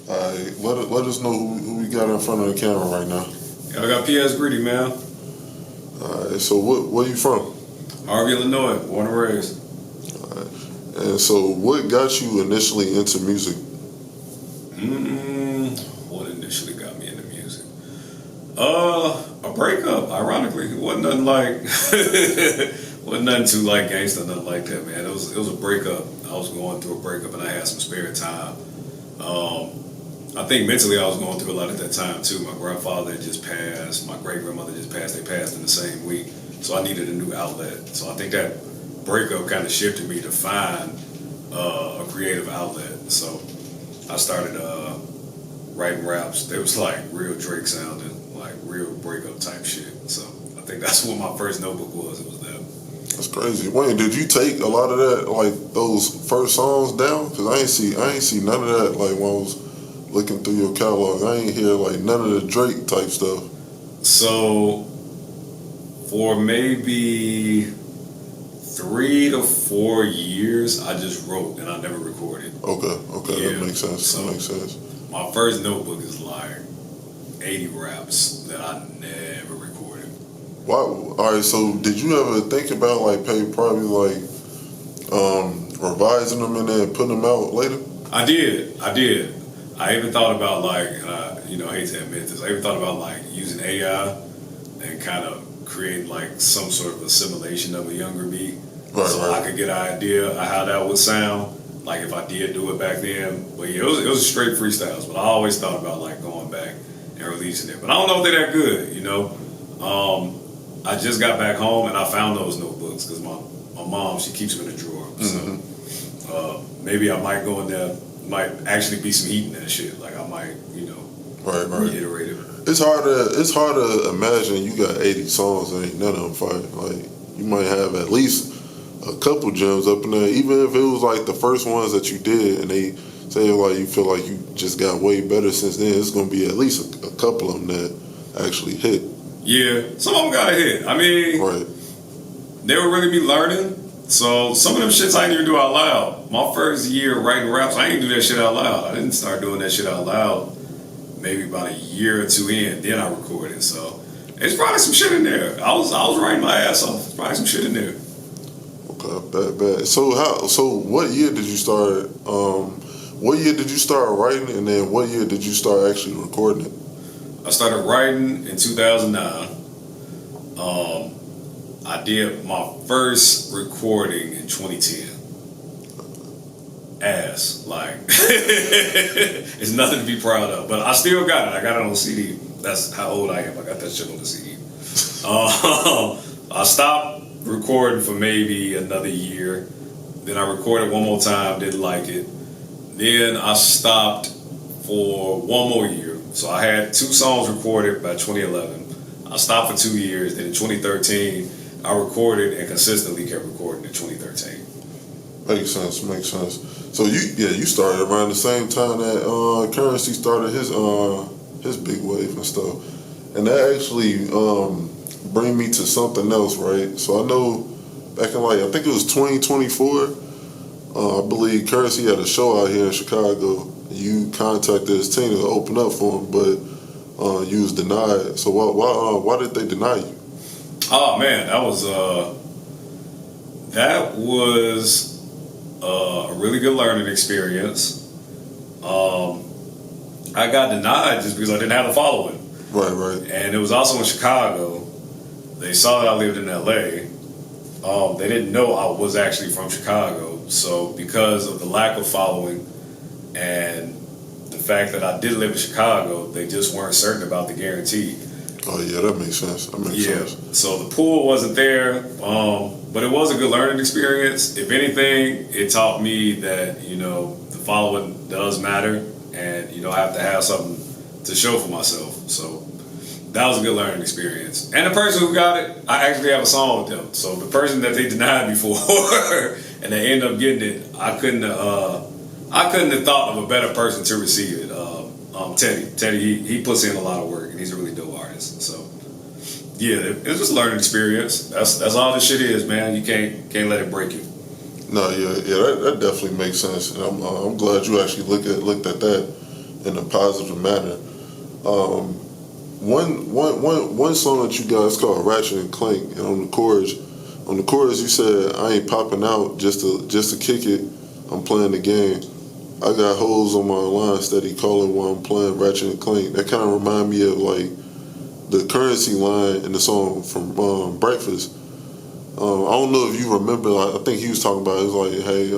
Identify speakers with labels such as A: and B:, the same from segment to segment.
A: Let us know who we got in front of the camera right now.
B: Yeah, I got PS Greedy, man.
A: So where you from?
B: Harvey, Illinois, born and raised.
A: And so what got you initially into music?
B: What initially got me into music? A breakup. Ironically, it wasn't nothing like, wasn't nothing too like gangsta, nothing like that, man. It was a breakup. I was going through a breakup, and I had some spare time. I think mentally I was going through a lot at that time too. My grandfather had just passed. My great grandmother just passed. They passed in the same week, so I needed a new outlet. So I think that breakup kind of shifted me to find a creative outlet. So I started writing raps. They was like real Drake sounding, like real breakup type shit. So I think that's what my first notebook was. It was that.
A: That's crazy. Wayne, did you take a lot of that, like those first songs down? Cause I ain't see none of that. Like when I was looking through your catalog, I ain't hear like none of the Drake type stuff.
B: So for maybe 3 to 4 years, I just wrote and I never recorded.
A: Okay,
B: Yeah.
A: that makes sense.
B: So
A: that makes sense.
B: My first notebook is like 80 raps that I never recorded.
A: Wow. All right. So did you ever think about like probably like revising them and then putting them out later?
B: I did. I even thought about like, I hate to admit this, I even thought about like using AI and kind of create like some sort of assimilation of a younger me.
A: Right.
B: I could get an idea of how that would sound, like if I did do it back then. But yeah, it was straight freestyles. But I always thought about like going back and releasing it. But I don't know if they're that good, I just got back home and I found those notebooks because my mom, she keeps them in a drawer.
A: Mm-hmm.
B: So maybe I might go in there, might actually be some heat in that shit. Like I might,
A: right.
B: reiterate it.
A: It's hard to imagine you got 80 songs and ain't none of them fire. Like you might have at least a couple gems up in there, even if it was like the first ones that you did and they say like you feel like you just got way better since then. It's gonna be at least a couple of them that actually hit.
B: Yeah, some of them got a hit. I mean,
A: right.
B: They would really be learning. So some of them shits I didn't even do out loud. My first year writing raps, I didn't do that shit out loud. I didn't start doing that shit out loud maybe about a year or two in. Then I recorded. So there's probably some shit in there. I was writing my ass off. There's probably some shit in there.
A: Okay, bad. So what year did you start? What year did you start writing, and then what year did you start actually recording it?
B: I started writing in 2009. I did my first recording in 2010. It's nothing to be proud of, but I still got it. I got it on CD. That's how old I am. I got that shit on the CD. I stopped recording for maybe another year. Then I recorded one more time, didn't like it. Then I stopped for one more year. So I had 2 songs recorded by 2011. I stopped for 2 years. Then in 2013, I recorded and consistently kept recording in 2013.
A: Makes sense. So you started around the same time that Currency started his big wave and stuff, and that actually bring me to something else, right? So I know back in I think it was 2024, I believe Currency had a show out here in Chicago. You contacted his team to open up for him, but you was denied. So why did they deny you?
B: Oh man, that was a really good learning experience. I got denied just because I didn't have the following.
A: Right.
B: And it was also in Chicago. They saw that I lived in LA. They didn't know I was actually from Chicago. So because of the lack of following and the fact that I did live in Chicago, they just weren't certain about the guarantee.
A: Oh yeah, that makes sense.
B: So the pool wasn't there, but it was a good learning experience. If anything, it taught me that the following does matter, and I have to have something to show for myself. So that was a good learning experience. And the person who got it, I actually have a song with them. So the person that they denied me for, and they ended up getting it, I couldn't have thought of a better person to receive it. Teddy, he puts in a lot of work, and he's a really dope artist. So, yeah, it's just a learning experience. That's all this shit is, man. You can't let it break you.
A: No, yeah, that definitely makes sense, and I'm glad you actually looked at that in a positive manner. One song that you got is called Ratchet and Clank, and on the chorus you said, "I ain't popping out just to kick it. I'm playing the game. I got hoes on my line steady calling while I'm playing Ratchet and Clank." That kind of remind me of like the Currency line in the song from Breakfast. I don't know if you remember. Like, I think he was talking about. It was like, hey,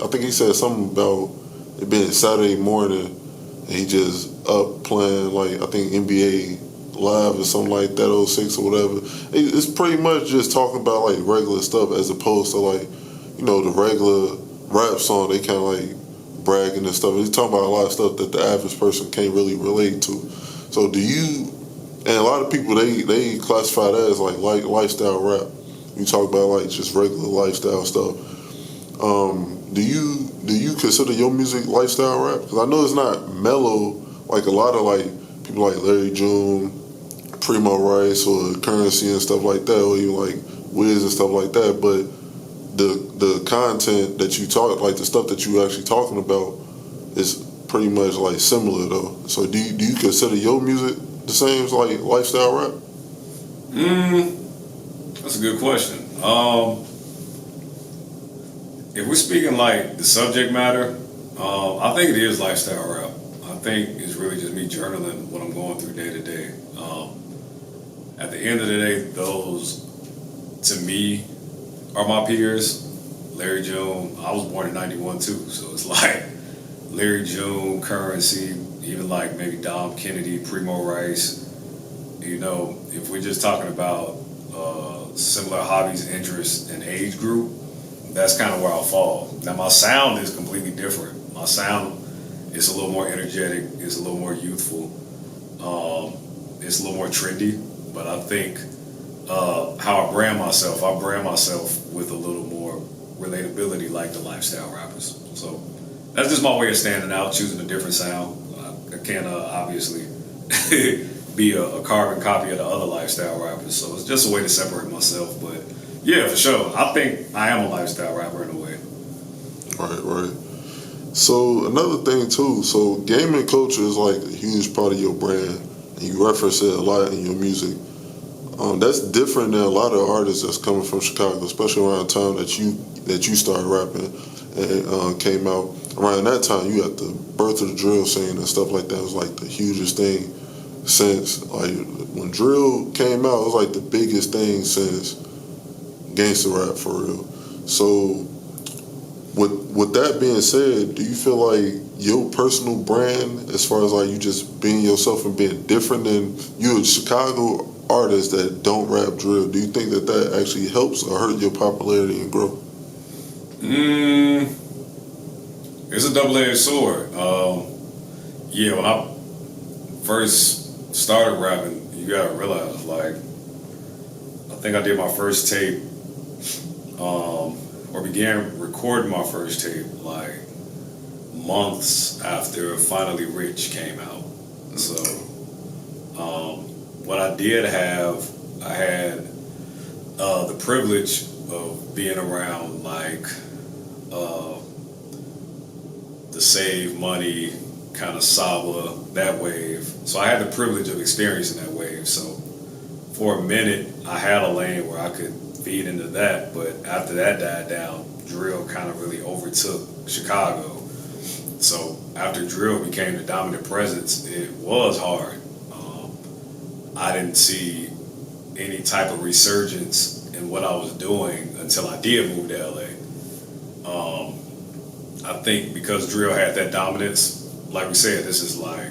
A: I think he said something about it being Saturday morning, and he just up playing like I think NBA Live or something like that, '06 or whatever. It's pretty much just talking about like regular stuff as opposed to like, the regular rap song. They kind of like bragging and stuff. He's talking about a lot of stuff that the average person can't really relate to. So do you? And a lot of people they classify that as like lifestyle rap. You talk about like just regular lifestyle stuff. Do you consider your music lifestyle rap? Because I know it's not mellow like a lot of like people like Larry June, Primo Rice, or Currency and stuff like that, or even like Wiz and stuff like that. But the content that you talk, like the stuff that you actually talking about, is pretty much like similar though. So do you consider your music the same as like lifestyle rap?
B: That's a good question. If we're speaking like the subject matter, I think it is lifestyle rap. I think it's really just me journaling what I'm going through day to day. At the end of the day, those to me are my peers. Larry June, I was born in '91 too, so it's like Larry June, Currency, even like maybe Dom Kennedy, Primo Rice. If we're just talking about similar hobbies, interests, and age group, that's kind of where I'll fall. Now my sound is completely different. My sound is a little more energetic. It's a little more youthful. It's a little more trendy. But I think how I brand myself with a little more relatability, like the lifestyle rappers. So that's just my way of standing out, choosing a different sound. I can't obviously be a carbon copy of the other lifestyle rappers. So it's just a way to separate myself. But yeah, for sure, I think I am a lifestyle rapper in a way.
A: Right. So another thing too, so gaming culture is like a huge part of your brand, and you reference it a lot in your music. That's different than a lot of artists that's coming from Chicago, especially around the time that you started rapping and came out. Around that time, you had the birth of the drill scene and stuff like that. It was like the hugest thing since, like, when drill came out, it was like the biggest thing since gangster rap, for real. So with that being said, do you feel like your personal brand, as far as like you just being yourself and being different than you a Chicago artist that don't rap drill, do you think that actually helps or hurt your popularity and growth?
B: It's a double-edged sword. When I first started rapping, you gotta realize, like, I think I did my first tape, or began recording my first tape, like, months after Finally Rich came out. So, what I did have, I had the privilege of being around, like, the Save Money, kind of Saba, that wave. So I had the privilege of experiencing that wave. So for a minute, I had a lane where I could feed into that. But after that died down, drill kind of really overtook Chicago. So after drill became the dominant presence, it was hard. I didn't see any type of resurgence in what I was doing until I did move to LA. I think because drill had that dominance, like we said, this is like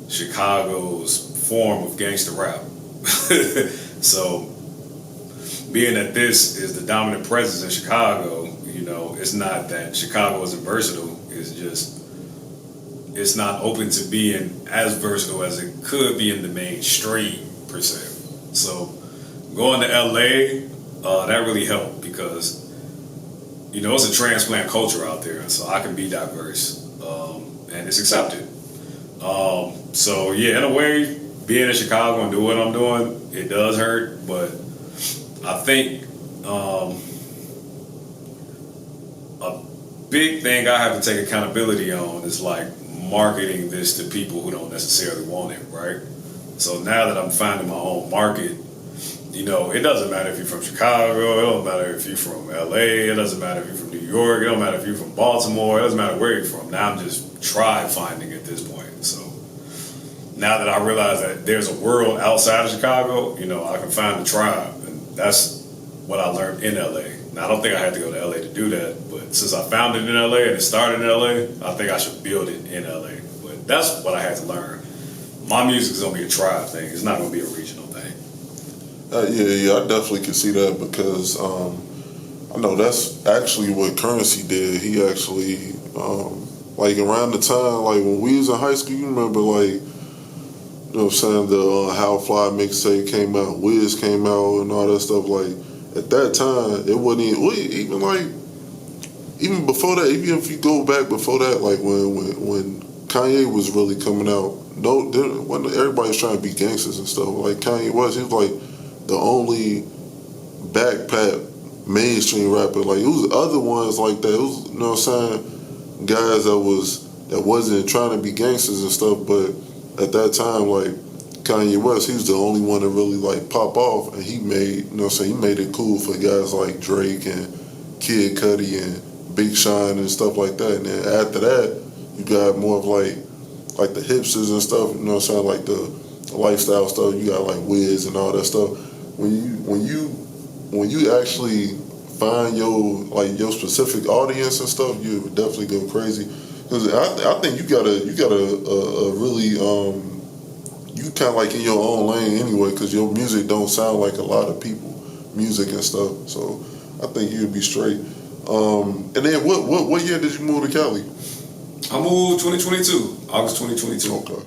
B: Chicago's form of gangster rap. So being that this is the dominant presence in Chicago, it's not that Chicago isn't versatile. It's just, it's not open to being as versatile as it could be in the mainstream, per se. So going to LA, that really helped because, it's a transplant culture out there, so I can be diverse, and it's accepted. So yeah, in a way, being in Chicago and doing what I'm doing, it does hurt, but I think a big thing I have to take accountability on is like marketing this to people who don't necessarily want it, right? So now that I'm finding my own market, you know, it doesn't matter if you're from Chicago, it don't matter if you're from LA, it doesn't matter if you're from New York, it don't matter if you're from Baltimore, it doesn't matter where you're from. Now I'm just tribe finding at this point. So now that I realize that there's a world outside of Chicago, you know, I can find the tribe. And that's what I learned in LA. Now, I don't think I had to go to LA to do that, but since I found it in LA and it started in LA, I think I should build it in LA. But that's what I had to learn. My music is going to be a tribe thing. It's not going to be a regional thing.
A: Yeah, I definitely can see that because I know that's actually what Currency did. He actually, like around the time, like when we was in high school, you remember like, you know what I'm saying, the How Fly mixtape came out, Wiz came out and all that stuff. Like at that time, it wasn't even like, even before that, even if you go back before that, like when Kanye was really coming out, when everybody was trying to be gangsters and stuff, like Kanye was, he was like the only backpack mainstream rapper. Like it was other ones like that. It was, you know what I'm saying, guys that wasn't trying to be gangsters and stuff, but at that time, like Kanye West, he was the only one to really like pop off, and he made, you know what I'm saying, he made it cool for guys like Drake and Kid Cudi and Big Sean and stuff like that. And then after that, you got more of like the hipsters and stuff, you know what I'm saying, like the lifestyle stuff. You got like Wiz and all that stuff. When you actually find your specific audience and stuff, you would definitely go crazy. Because I think you got a really you kind of like in your own lane anyway. Because your music don't sound like a lot of people music and stuff. So I think you'd be straight. And then what year did you move to Cali?
B: I moved 2022, August 2022.
A: Okay.